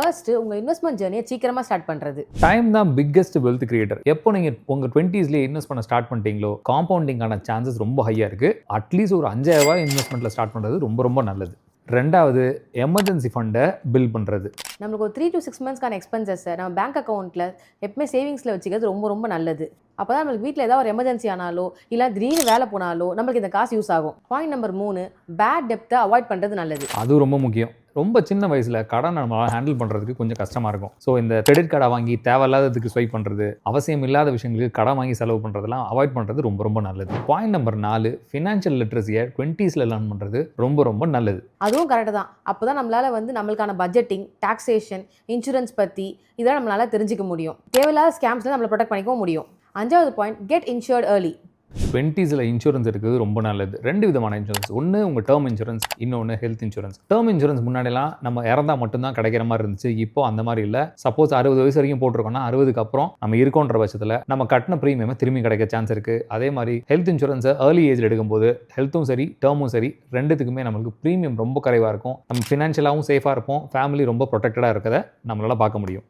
First உங்க investment ஜர்னியை சீக்கிரமா start பண்றது. டைம் தான் பிக்கெஸ்ட் வெல்த் கிரியேட்டர். எப்போ நீங்கள் உங்கள் 20ஸ்லேயே இன்வெஸ்ட் பண்ண ஸ்டார்ட் பண்ணிட்டீங்களோ காம்பவுண்டிங்கான சான்சஸ் ரொம்ப ஹையாக இருக்குது. அட்லீஸ்ட் ஒரு 5000 ரூபாய் இன்வெஸ்ட்மெண்ட்டில் ஸ்டார்ட் பண்ணுறது ரொம்ப ரொம்ப நல்லது. ரெண்டாவது, எமர்ஜென்சி ஃபண்டை பில்ட் பண்ணுறது. நம்மளுக்கு ஒரு 3 to 6 மந்த்ஸ்க்கான எக்ஸ்பென்சஸை நம்ம பேங்க் அக்கௌண்ட்டில் எப்பவுமே சேவிங்ஸில் வச்சுக்கிறது ரொம்ப ரொம்ப நல்லது. அப்போ தான் நம்மளுக்கு வீட்டில் ஏதாவது ஒரு எமர்ஜென்சி ஆனாலோ இல்லை திடீர்னு வேலை போனாலோ நம்மளுக்கு இந்த காசு யூஸ் ஆகும். பாயிண்ட் நம்பர் 3, பேட் டெப்த்தை அவாய்ட் பண்ணுறது நல்லது. அது ரொம்ப முக்கியம். ரொம்ப சின்ன வயசில் கடன் நம்மளால் ஹேண்டில் பண்ணுறதுக்கு கொஞ்சம் கஷ்டமாக இருக்கும். ஸோ இந்த கிரெடிட் கார்டை வாங்கி தேவையில்லாததுக்கு ஸ்வைப் பண்ணுறது, அவசியம் இல்லாத விஷயங்களுக்கு கடன் வாங்கி செலவு பண்ணுறதுலாம் அவாய்ட் பண்ணுறது ரொம்ப ரொம்ப நல்லது. பாயிண்ட் நம்பர் 4, ஃபினான்ஷியல் லிட்ரஸியை 20ஸ்ல லேர்ன் பண்ணுறது ரொம்ப ரொம்ப நல்லது. அதுவும் கரெக்டு தான். அப்போ தான் நம்மளால் நம்மளுக்கான பட்ஜெட்டிங், டாக்ஸேஷன், இன்சூரன்ஸ் பற்றி இதெல்லாம் நம்மளால் தெரிஞ்சிக்க முடியும். தேவையில்லாத ஸ்கேம்ஸில் நம்மளை ப்ரொடெக்ட் பண்ணிக்கவும் முடியும். 5வது பாயிண்ட், கெட் இன்சூர்ட் ஏர்லி. 20ஸ்ல இன்சூரன்ஸ் இருக்குது ரொம்ப நல்லது. 2 விதமான இன்சூரன்ஸ். ஒன்று உங்கள் டேர்ம் இன்சூரன்ஸ், இன்னொன்று ஹெல்த் இன்சூரன்ஸ். டேர்ம் இன்சூரன்ஸ் முன்னாடிலாம் நம்ம இறந்தா மட்டும்தான் கிடைக்கிற மாதிரி இருந்துச்சு. இப்போ அந்த மாதிரி இல்லை. சப்போஸ் 60 வயசு வரைக்கும் போட்டிருக்கோம்னா 60க்கு அப்புறம் நம்ம இருக்கோன்ற பட்சத்தில் நம்ம கட்டின ப்ரீமியம் திரும்பி கிடைக்க சான்ஸ் இருக்குது. அதே மாதிரி ஹெல்த் இன்சூரன்ஸை ஏர்லி ஏஜில் எடுக்கும்போது ஹெல்த்தும் சரி டேர்மும் சரி ரெண்டுத்துக்குமே நம்மளுக்கு ப்ரீமியம் ரொம்ப குறைவாக இருக்கும். நம்ம ஃபினான்ஷியலாகவும் சேஃபாக இருப்போம். ஃபேமிலி ரொம்ப ப்ரொடெக்டடாக இருக்கிறத நம்மளால் பார்க்க முடியும்.